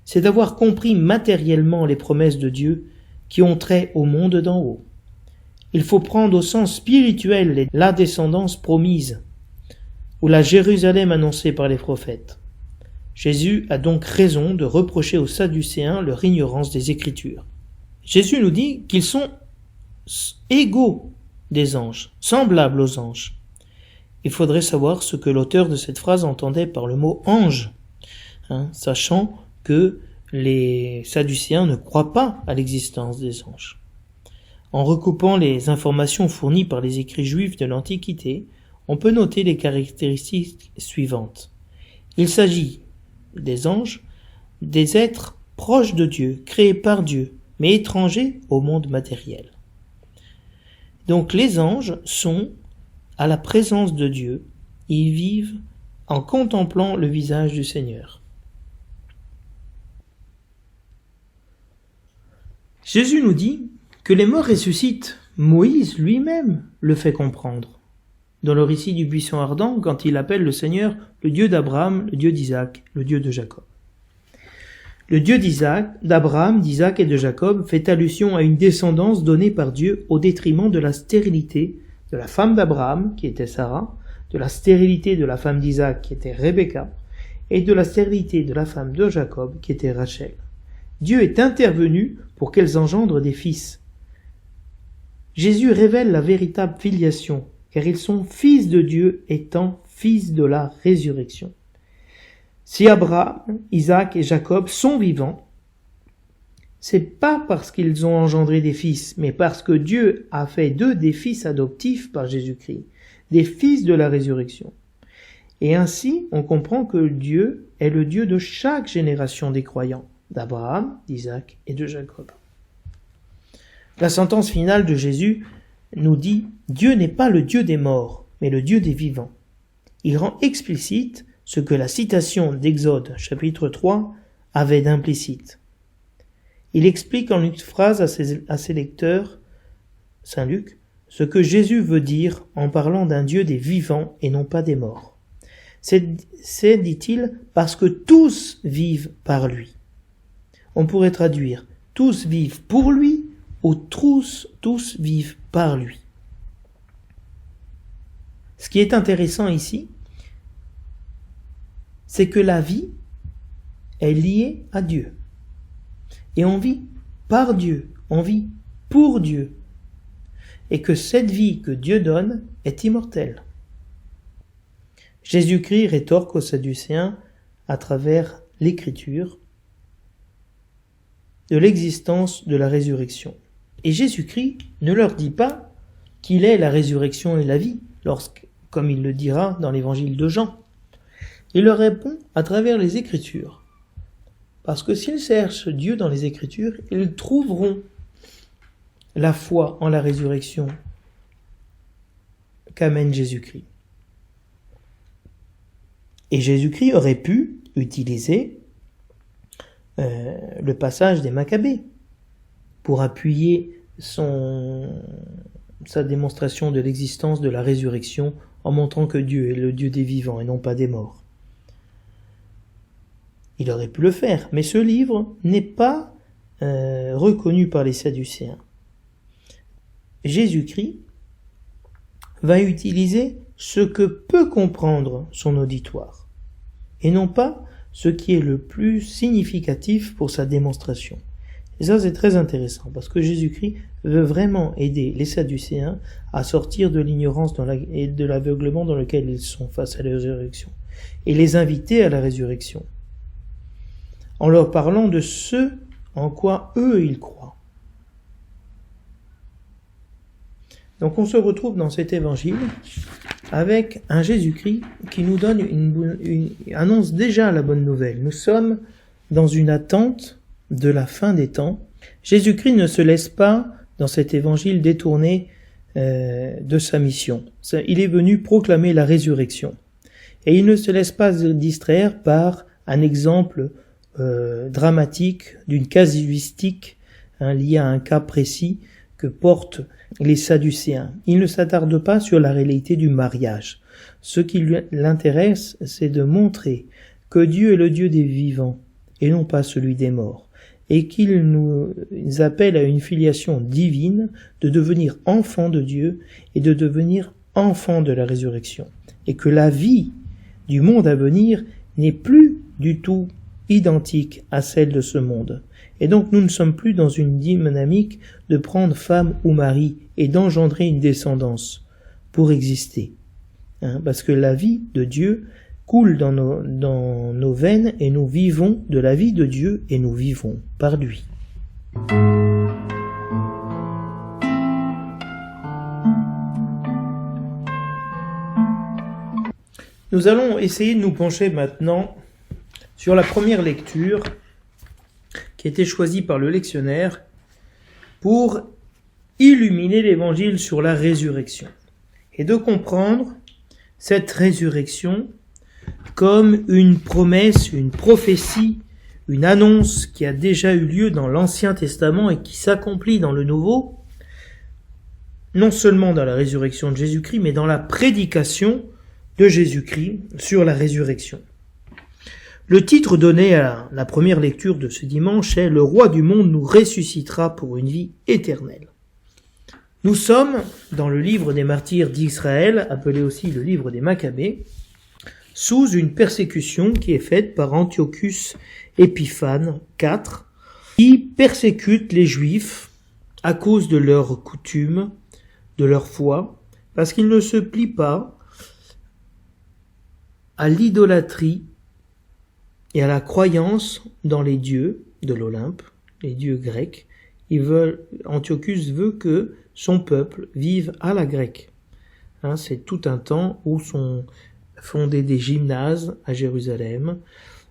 C'est d'avoir compris matériellement les promesses de Dieu qui ont trait au monde d'en haut. Il faut prendre au sens spirituel la descendance promise, ou la Jérusalem annoncée par les prophètes. Jésus a donc raison de reprocher aux Sadducéens leur ignorance des Écritures. Jésus nous dit qu'ils sont égaux des anges, semblables aux anges. Il faudrait savoir ce que l'auteur de cette phrase entendait par le mot ange, sachant que les Sadducéens ne croient pas à l'existence des anges. En recoupant les informations fournies par les écrits juifs de l'Antiquité, on peut noter les caractéristiques suivantes. Il s'agit des anges, des êtres proches de Dieu, créés par Dieu, mais étrangers au monde matériel. Donc les anges sont à la présence de Dieu, ils vivent en contemplant le visage du Seigneur. Jésus nous dit que les morts ressuscitent. Moïse lui-même le fait comprendre. Dans le récit du buisson ardent, quand il appelle le Seigneur le Dieu d'Abraham, le Dieu d'Isaac, le Dieu de Jacob. Le Dieu d'Abraham, d'Isaac et de Jacob fait allusion à une descendance donnée par Dieu au détriment de la stérilité de la femme d'Abraham, qui était Sarah, de la stérilité de la femme d'Isaac, qui était Rebecca, et de la stérilité de la femme de Jacob, qui était Rachel. Dieu est intervenu pour qu'elles engendrent des fils. Jésus révèle la véritable filiation, car ils sont fils de Dieu étant fils de la résurrection. Si Abraham, Isaac et Jacob sont vivants, c'est pas parce qu'ils ont engendré des fils, mais parce que Dieu a fait d'eux des fils adoptifs par Jésus-Christ, des fils de la résurrection. Et ainsi, on comprend que Dieu est le Dieu de chaque génération des croyants, d'Abraham, d'Isaac et de Jacob. La sentence finale de Jésus nous dit « Dieu n'est pas le Dieu des morts, mais le Dieu des vivants ». Il rend explicite ce que la citation d'Exode, chapitre 3, avait d'implicite. Il explique en une phrase à ses lecteurs, Saint Luc, ce que Jésus veut dire en parlant d'un Dieu des vivants et non pas des morts. C'est, dit-il, parce que tous vivent par lui. On pourrait traduire « tous vivent pour lui » ou « tous vivent par lui ». Ce qui est intéressant ici, c'est que la vie est liée à Dieu. Et on vit par Dieu, on vit pour Dieu. Et que cette vie que Dieu donne est immortelle. Jésus-Christ rétorque aux Sadducéens à travers l'Écriture de l'existence de la résurrection. Et Jésus-Christ ne leur dit pas qu'il est la résurrection et la vie, comme il le dira dans l'évangile de Jean. Il leur répond à travers les Écritures. Parce que s'ils cherchent Dieu dans les Écritures, ils trouveront la foi en la résurrection qu'amène Jésus-Christ. Et Jésus-Christ aurait pu utiliser le passage des Maccabées pour appuyer sa démonstration de l'existence de la résurrection en montrant que Dieu est le Dieu des vivants et non pas des morts. Il aurait pu le faire, mais ce livre n'est pas reconnu par les Sadducéens. Jésus-Christ va utiliser ce que peut comprendre son auditoire, et non pas ce qui est le plus significatif pour sa démonstration. Et ça, c'est très intéressant, parce que Jésus-Christ veut vraiment aider les Sadducéens à sortir de l'ignorance et de l'aveuglement dans lequel ils sont face à la résurrection, et les inviter à la résurrection, en leur parlant de ce en quoi eux ils croient. Donc on se retrouve dans cet évangile avec un Jésus-Christ qui nous donne annonce déjà la bonne nouvelle. Nous sommes dans une attente de la fin des temps. Jésus-Christ ne se laisse pas dans cet évangile détourner de sa mission. Il est venu proclamer la résurrection. Et il ne se laisse pas distraire par un exemple dramatique d'une casuistique liée à un cas précis que porte les Sadducéens. Il ne s'attarde pas sur la réalité du mariage. Ce qui l'intéresse, c'est de montrer que Dieu est le Dieu des vivants et non pas celui des morts, et qu'il nous appelle à une filiation divine, de devenir enfants de Dieu et de devenir enfants de la résurrection, et que la vie du monde à venir n'est plus du tout identique à celle de ce monde. Et donc nous ne sommes plus dans une dynamique de prendre femme ou mari et d'engendrer une descendance pour exister. Parce que la vie de Dieu coule dans nos veines et nous vivons de la vie de Dieu et nous vivons par lui. Nous allons essayer de nous pencher maintenant sur la première lecture qui a été choisie par le lectionnaire pour illuminer l'évangile sur la résurrection et de comprendre cette résurrection comme une promesse, une prophétie, une annonce qui a déjà eu lieu dans l'Ancien Testament et qui s'accomplit dans le Nouveau, non seulement dans la résurrection de Jésus-Christ, mais dans la prédication de Jésus-Christ sur la résurrection. Le titre donné à la première lecture de ce dimanche est « Le roi du monde nous ressuscitera pour une vie éternelle ». Nous sommes dans le livre des martyrs d'Israël, appelé aussi le livre des Maccabées, sous une persécution qui est faite par Antiochus Épiphane IV, qui persécute les Juifs à cause de leurs coutumes, de leur foi, parce qu'ils ne se plient pas à l'idolâtrie et à la croyance dans les dieux de l'Olympe, les dieux grecs. Antiochus veut que son peuple vive à la grecque. C'est tout un temps où sont fondés des gymnases à Jérusalem,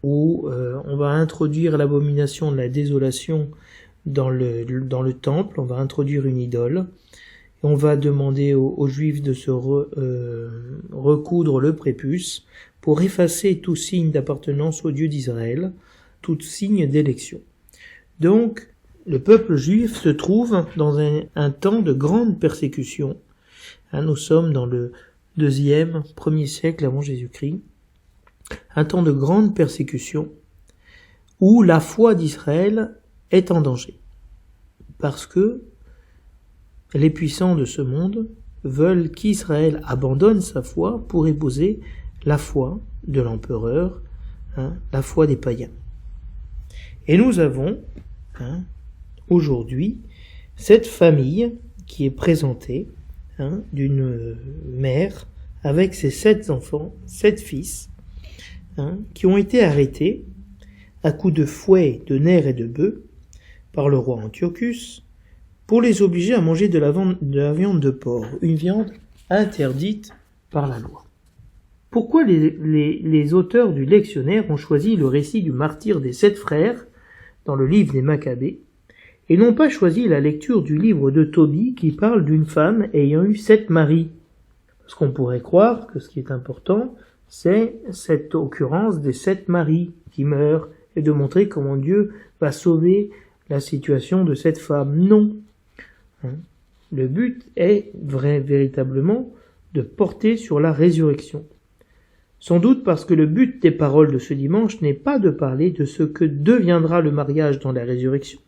où on va introduire l'abomination de la désolation dans le temple, on va introduire une idole, et on va demander aux Juifs de se recoudre le prépuce pour effacer tout signe d'appartenance au Dieu d'Israël, tout signe d'élection. Donc, le peuple juif se trouve dans un temps de grande persécution. Nous sommes dans le 1er siècle avant Jésus-Christ. Un temps de grande persécution où la foi d'Israël est en danger. Parce que les puissants de ce monde veulent qu'Israël abandonne sa foi pour épouser la foi de l'empereur, la foi des païens. Et nous avons aujourd'hui cette famille qui est présentée, d'une mère avec ses 7 enfants, 7 fils, qui ont été arrêtés à coups de fouet, de nerfs et de bœufs par le roi Antiochus pour les obliger à manger de la viande de porc, une viande interdite par la loi. Pourquoi les auteurs du lectionnaire ont choisi le récit du martyre des 7 frères dans le livre des Maccabées et n'ont pas choisi la lecture du livre de Tobie qui parle d'une femme ayant eu 7 maris? Parce qu'on pourrait croire que ce qui est important, c'est cette occurrence des 7 maris qui meurent et de montrer comment Dieu va sauver la situation de cette femme. Non. Le but est véritablement de porter sur la résurrection. Sans doute parce que le but des paroles de ce dimanche n'est pas de parler de ce que deviendra le mariage dans la résurrection,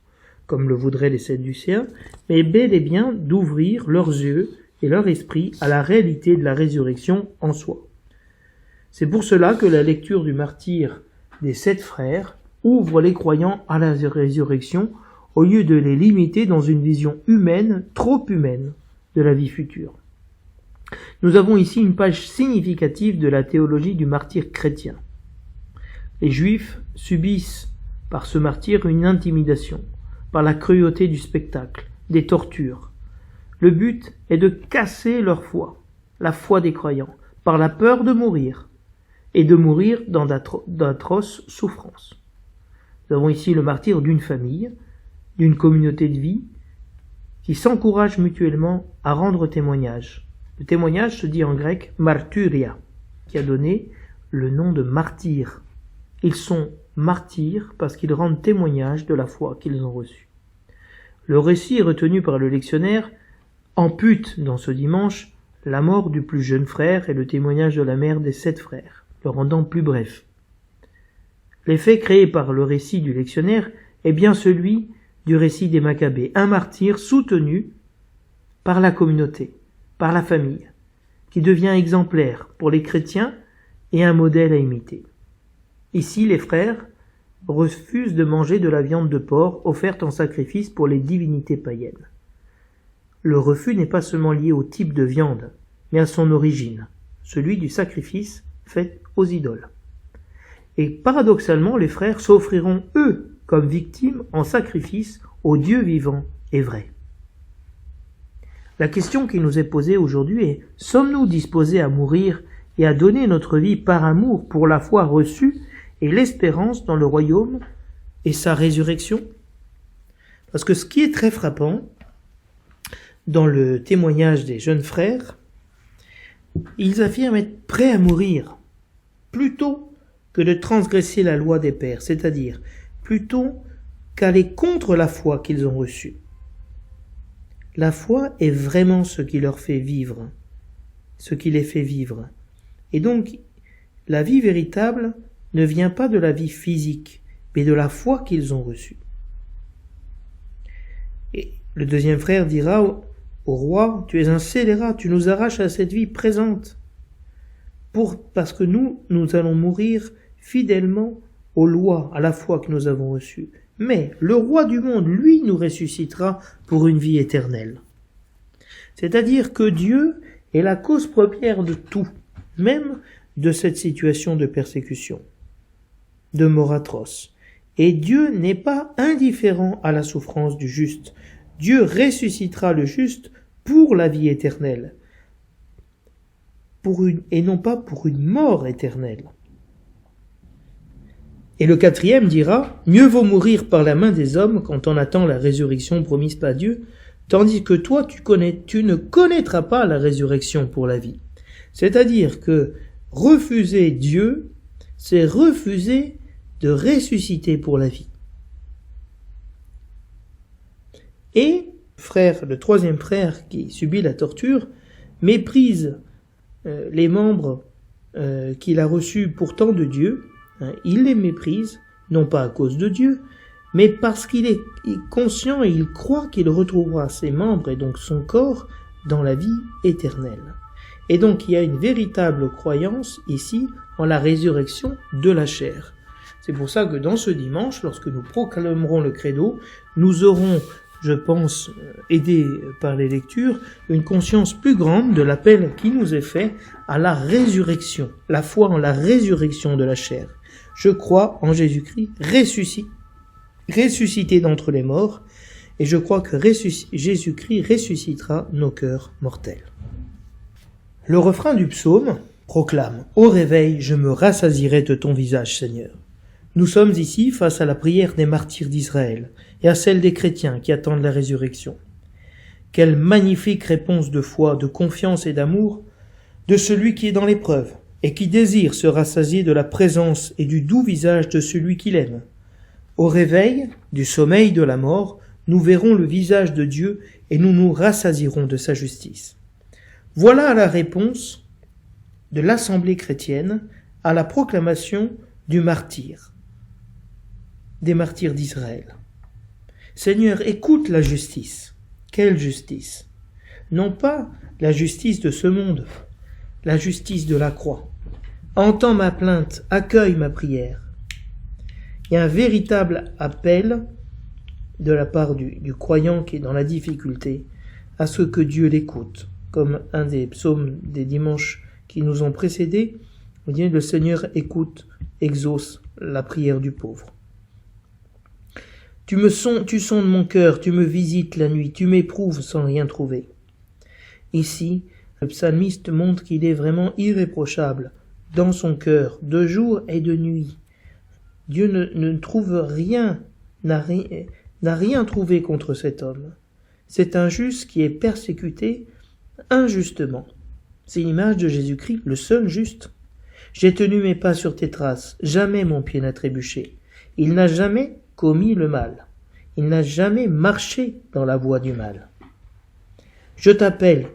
comme le voudraient les Sadducéens, mais bel et bien d'ouvrir leurs yeux et leur esprit à la réalité de la résurrection en soi. C'est pour cela que la lecture du martyre des 7 frères ouvre les croyants à la résurrection au lieu de les limiter dans une vision humaine, trop humaine, de la vie future. Nous avons ici une page significative de la théologie du martyr chrétien. Les Juifs subissent par ce martyr une intimidation, par la cruauté du spectacle, des tortures. Le but est de casser leur foi, la foi des croyants, par la peur de mourir, et de mourir dans d'atroces souffrances. Nous avons ici le martyr d'une famille, d'une communauté de vie, qui s'encouragent mutuellement à rendre témoignage. Le témoignage se dit en grec « martyria », qui a donné le nom de martyrs. Ils sont martyrs parce qu'ils rendent témoignage de la foi qu'ils ont reçue. Le récit retenu par le lectionnaire ampute dans ce dimanche la mort du plus jeune frère et le témoignage de la mère des 7 frères, le rendant plus bref. L'effet créé par le récit du lectionnaire est bien celui du récit des Maccabées, un martyr soutenu par la communauté, par la famille, qui devient exemplaire pour les chrétiens et un modèle à imiter. Ici, les frères refusent de manger de la viande de porc offerte en sacrifice pour les divinités païennes. Le refus n'est pas seulement lié au type de viande, mais à son origine, celui du sacrifice fait aux idoles. Et paradoxalement, les frères s'offriront eux comme victimes en sacrifice au Dieu vivant et vrai. La question qui nous est posée aujourd'hui est: sommes-nous disposés à mourir et à donner notre vie par amour pour la foi reçue et l'espérance dans le royaume et sa résurrection? Parce que ce qui est très frappant dans le témoignage des jeunes frères, ils affirment être prêts à mourir plutôt que de transgresser la loi des pères, c'est-à-dire plutôt qu'aller contre la foi qu'ils ont reçue. La foi est vraiment ce qui leur fait vivre, ce qui les fait vivre. Et donc, la vie véritable ne vient pas de la vie physique, mais de la foi qu'ils ont reçue. Et le deuxième frère dira au roi: tu es un scélérat, tu nous arraches à cette vie présente, parce que nous allons mourir fidèlement aux lois, à la foi que nous avons reçue. Mais le roi du monde, lui, nous ressuscitera pour une vie éternelle. C'est-à-dire que Dieu est la cause première de tout, même de cette situation de persécution, de mort atroce. Et Dieu n'est pas indifférent à la souffrance du juste. Dieu ressuscitera le juste pour la vie éternelle, et non pas pour une mort éternelle. Et le quatrième dira: mieux vaut mourir par la main des hommes quand on attend la résurrection promise par Dieu, tandis que toi tu ne connaîtras pas la résurrection pour la vie. C'est-à-dire que refuser Dieu, c'est refuser de ressusciter pour la vie. Et le troisième frère qui subit la torture méprise les membres qu'il a reçus pourtant de Dieu. Il les méprise, non pas à cause de Dieu, mais parce qu'il est conscient et il croit qu'il retrouvera ses membres et donc son corps dans la vie éternelle. Et donc il y a une véritable croyance ici en la résurrection de la chair. C'est pour ça que dans ce dimanche, lorsque nous proclamerons le credo, nous aurons, je pense, aidés par les lectures, une conscience plus grande de l'appel qui nous est fait à la résurrection, la foi en la résurrection de la chair. Je crois en Jésus-Christ ressuscité d'entre les morts, et je crois que Jésus-Christ ressuscitera nos cœurs mortels. Le refrain du psaume proclame: « Au réveil, je me rassasierai de ton visage, Seigneur ». Nous sommes ici face à la prière des martyrs d'Israël et à celle des chrétiens qui attendent la résurrection. Quelle magnifique réponse de foi, de confiance et d'amour de celui qui est dans l'épreuve et qui désire se rassasier de la présence et du doux visage de celui qu'il aime. Au réveil du sommeil de la mort, nous verrons le visage de Dieu et nous nous rassasierons de sa justice. Voilà la réponse de l'Assemblée chrétienne à la proclamation du martyr, des martyrs d'Israël. Seigneur, écoute la justice. Quelle justice? Non pas la justice de ce monde, la justice de la croix. Entends ma plainte, accueille ma prière. Il y a un véritable appel de la part du croyant qui est dans la difficulté à ce que Dieu l'écoute. Comme un des psaumes des dimanches qui nous ont précédés, on dit: le Seigneur écoute, exauce la prière du pauvre. Tu sondes mon cœur, tu me visites la nuit, tu m'éprouves sans rien trouver. Ici, le psalmiste montre qu'il est vraiment irréprochable dans son cœur, de jour et de nuit. Dieu ne trouve rien, n'a rien trouvé contre cet homme. C'est un juste qui est persécuté injustement. C'est l'image de Jésus-Christ, le seul juste. J'ai tenu mes pas sur tes traces, jamais mon pied n'a trébuché. Il n'a jamais commis le mal. Il n'a jamais marché dans la voie du mal. Je t'appelle,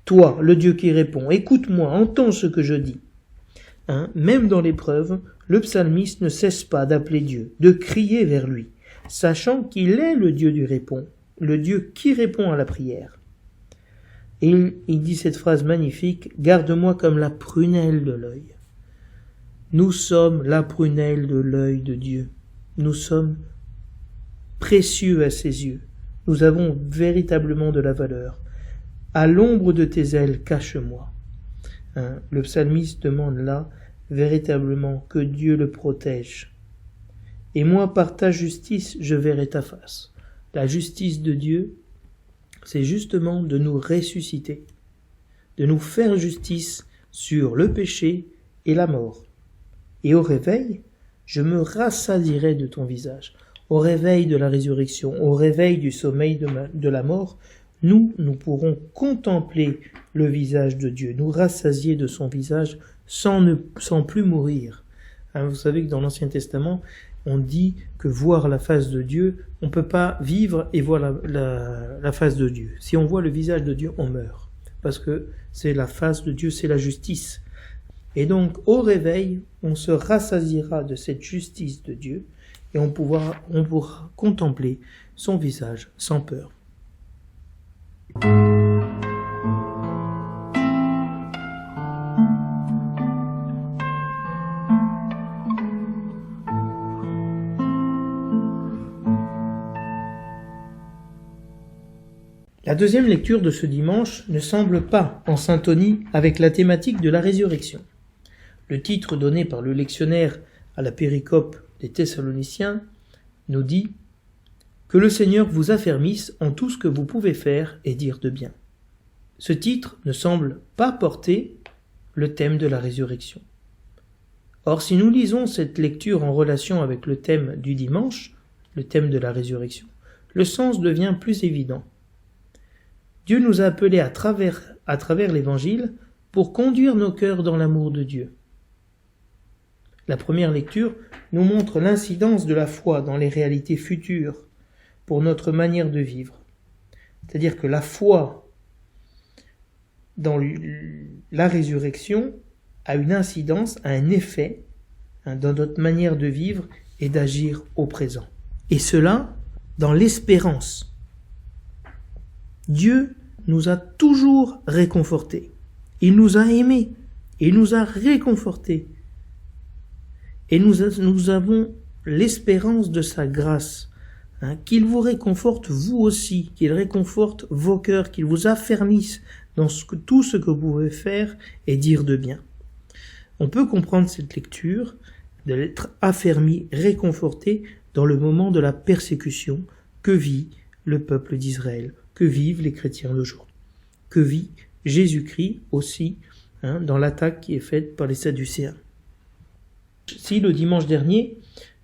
toi, le Dieu qui répond, écoute-moi, entends ce que je dis. Même dans l'épreuve, le psalmiste ne cesse pas d'appeler Dieu, de crier vers lui, sachant qu'il est le Dieu du répond, le Dieu qui répond à la prière. Et il dit cette phrase magnifique, « Garde-moi comme la prunelle de l'œil ». Nous sommes la prunelle de l'œil de Dieu. Nous sommes précieux à ses yeux. Nous avons véritablement de la valeur. À l'ombre de tes ailes, cache-moi. Le psalmiste demande là véritablement que Dieu le protège. Et moi, par ta justice, je verrai ta face. La justice de Dieu, c'est justement de nous ressusciter, de nous faire justice sur le péché et la mort. Et au réveil, je me rassasierai de ton visage. Au réveil de la résurrection, au réveil du sommeil de la mort, nous pourrons contempler le visage de Dieu, nous rassasier de son visage sans plus mourir. Vous savez que dans l'Ancien Testament, on dit que voir la face de Dieu, on ne peut pas vivre et voir la face de Dieu. Si on voit le visage de Dieu, on meurt. Parce que c'est la face de Dieu, c'est la justice. Et donc, au réveil, on se rassasiera de cette justice de Dieu et on pourra contempler son visage sans peur. La deuxième lecture de ce dimanche ne semble pas en syntonie avec la thématique de la résurrection. Le titre donné par le lectionnaire à la péricope des Thessaloniciens nous dit « Que le Seigneur vous affermisse en tout ce que vous pouvez faire et dire de bien ». Ce titre ne semble pas porter le thème de la résurrection. Or, si nous lisons cette lecture en relation avec le thème du dimanche, le thème de la résurrection, le sens devient plus évident. Dieu nous a appelés à travers l'Évangile pour conduire nos cœurs dans l'amour de Dieu. La première lecture nous montre l'incidence de la foi dans les réalités futures pour notre manière de vivre. C'est-à-dire que la foi dans la résurrection a une incidence, a un effet dans notre manière de vivre et d'agir au présent. Et cela dans l'espérance. Dieu nous a toujours réconfortés. Il nous a aimés. Il nous a réconfortés. Et nous avons l'espérance de sa grâce. Qu'il vous réconforte vous aussi, qu'il réconforte vos cœurs, qu'il vous affermisse dans tout ce que vous pouvez faire et dire de bien. On peut comprendre cette lecture, d'être affermi, réconforté dans le moment de la persécution que vit le peuple d'Israël, que vivent les chrétiens d'aujourd'hui, que vit Jésus-Christ aussi dans l'attaque qui est faite par les Sadducéens. Si le dimanche dernier,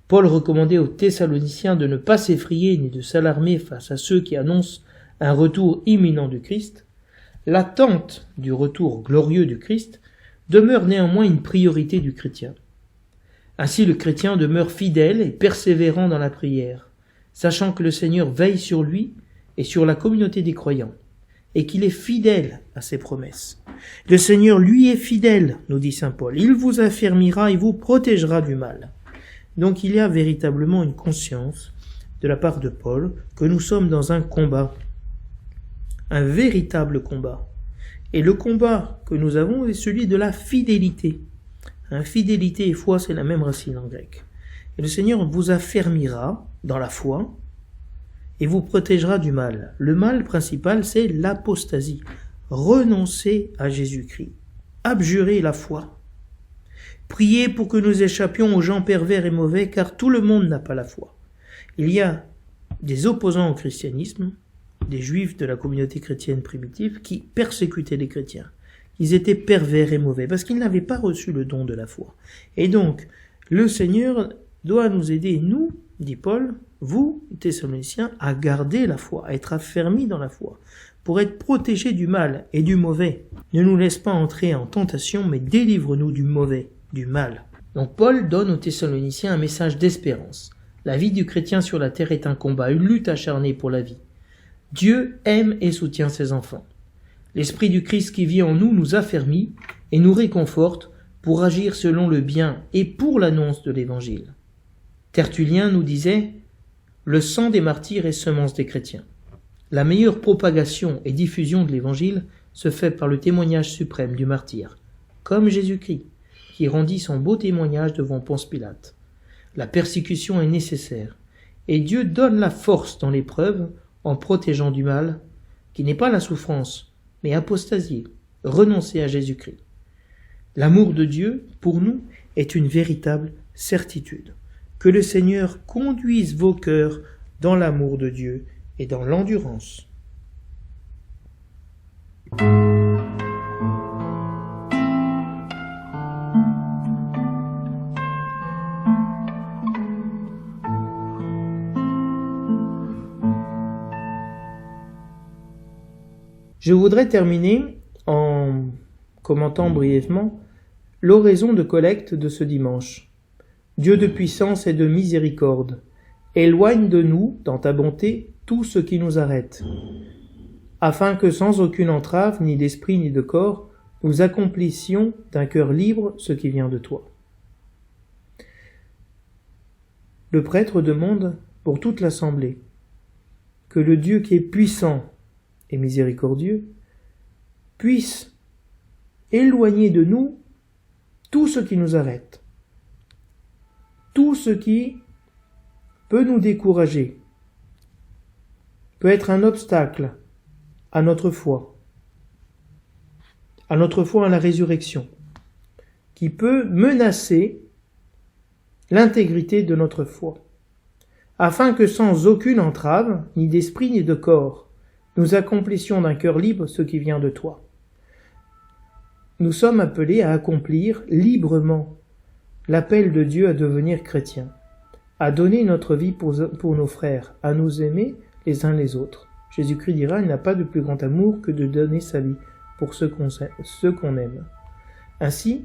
Paul recommandait aux Thessaloniciens de ne pas s'effrayer ni de s'alarmer face à ceux qui annoncent un retour imminent du Christ, l'attente du retour glorieux du Christ demeure néanmoins une priorité du chrétien. Ainsi le chrétien demeure fidèle et persévérant dans la prière, sachant que le Seigneur veille sur lui et sur la communauté des croyants, et qu'il est fidèle à ses promesses. Le Seigneur, lui, est fidèle, nous dit saint Paul. Il vous affermira et vous protégera du mal. Donc il y a véritablement une conscience de la part de Paul que nous sommes dans un combat, un véritable combat. Et le combat que nous avons est celui de la fidélité. Fidélité et foi, c'est la même racine en grec. Et le Seigneur vous affermira dans la foi et vous protégera du mal. Le mal principal, c'est l'apostasie. Renoncer à Jésus-Christ. Abjurer la foi. Priez pour que nous échappions aux gens pervers et mauvais, car tout le monde n'a pas la foi. Il y a des opposants au christianisme, des juifs de la communauté chrétienne primitive, qui persécutaient les chrétiens. Ils étaient pervers et mauvais, parce qu'ils n'avaient pas reçu le don de la foi. Et donc, le Seigneur doit nous aider, nous, dit Paul, vous, Thessaloniciens, à garder la foi, à être affermis dans la foi, pour être protégés du mal et du mauvais. Ne nous laisse pas entrer en tentation, mais délivre-nous du mauvais, du mal. Donc Paul donne aux Thessaloniciens un message d'espérance. La vie du chrétien sur la terre est un combat, une lutte acharnée pour la vie. Dieu aime et soutient ses enfants. L'Esprit du Christ qui vit en nous nous affermit et nous réconforte pour agir selon le bien et pour l'annonce de l'Évangile. Tertullien nous disait « Le sang des martyrs est semence des chrétiens ». La meilleure propagation et diffusion de l'Évangile se fait par le témoignage suprême du martyr, comme Jésus-Christ, qui rendit son beau témoignage devant Ponce Pilate. La persécution est nécessaire, et Dieu donne la force dans l'épreuve en protégeant du mal, qui n'est pas la souffrance, mais apostasier, renoncer à Jésus-Christ. L'amour de Dieu, pour nous, est une véritable certitude. Que le Seigneur conduise vos cœurs dans l'amour de Dieu et dans l'endurance. Je voudrais terminer en commentant brièvement l'oraison de collecte de ce dimanche. Dieu de puissance et de miséricorde, éloigne de nous, dans ta bonté, tout ce qui nous arrête, afin que sans aucune entrave, ni d'esprit ni de corps, nous accomplissions d'un cœur libre ce qui vient de toi. Le prêtre demande pour toute l'assemblée que le Dieu qui est puissant et miséricordieux puisse éloigner de nous tout ce qui nous arrête, tout ce qui peut nous décourager, peut être un obstacle à notre foi à la résurrection, qui peut menacer l'intégrité de notre foi, afin que sans aucune entrave, ni d'esprit ni de corps, nous accomplissions d'un cœur libre ce qui vient de toi. Nous sommes appelés à accomplir librement l'appel de Dieu à devenir chrétiens, à donner notre vie pour nos frères, à nous aimer les uns les autres. Jésus-Christ dira, il n'a pas de plus grand amour que de donner sa vie pour ceux qu'on aime. Ainsi,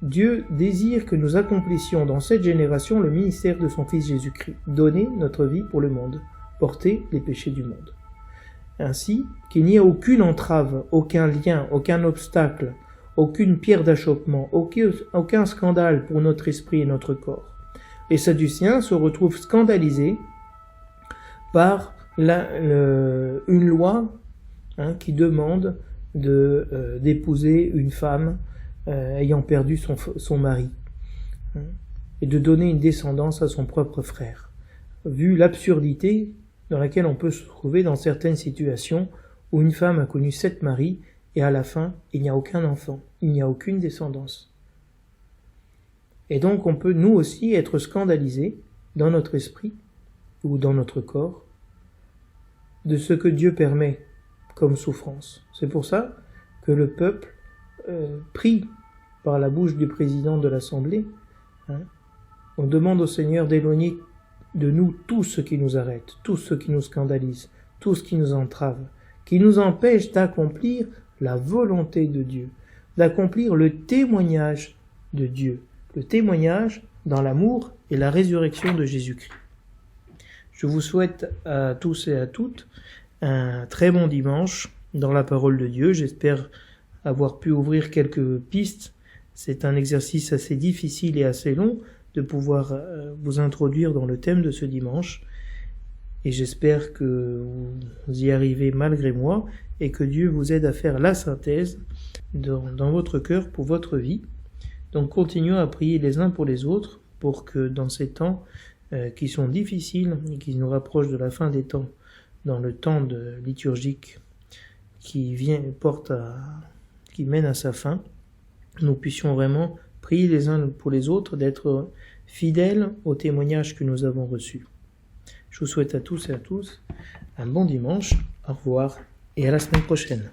Dieu désire que nous accomplissions dans cette génération le ministère de son Fils Jésus-Christ, donner notre vie pour le monde, porter les péchés du monde. Ainsi, qu'il n'y ait aucune entrave, aucun lien, aucun obstacle, aucune pierre d'achoppement, aucun scandale pour notre esprit et notre corps. Les Sadducéens se retrouvent scandalisés par une loi qui demande d'épouser une femme ayant perdu son mari et de donner une descendance à son propre frère. Vu l'absurdité dans laquelle on peut se trouver dans certaines situations où une femme a connu 7 maris et à la fin, il n'y a aucun enfant, il n'y a aucune descendance. Et donc on peut nous aussi être scandalisés dans notre esprit ou dans notre corps de ce que Dieu permet comme souffrance. C'est pour ça que le peuple prie par la bouche du président de l'Assemblée. On demande au Seigneur d'éloigner de nous tout ce qui nous arrête, tout ce qui nous scandalise, tout ce qui nous entrave, qui nous empêche d'accomplir la volonté de Dieu, d'accomplir le témoignage de Dieu, le témoignage dans l'amour et la résurrection de Jésus-Christ. Je vous souhaite à tous et à toutes un très bon dimanche dans la parole de Dieu. J'espère avoir pu ouvrir quelques pistes. C'est un exercice assez difficile et assez long de pouvoir vous introduire dans le thème de ce dimanche. Et j'espère que vous y arrivez malgré moi et que Dieu vous aide à faire la synthèse dans votre cœur pour votre vie. Donc continuons à prier les uns pour les autres pour que dans ces temps qui sont difficiles et qui nous rapprochent de la fin des temps, dans le temps liturgique qui mène à sa fin, nous puissions vraiment prier les uns pour les autres d'être fidèles au témoignage que nous avons reçu. Je vous souhaite à tous et à tous un bon dimanche, au revoir et à la semaine prochaine.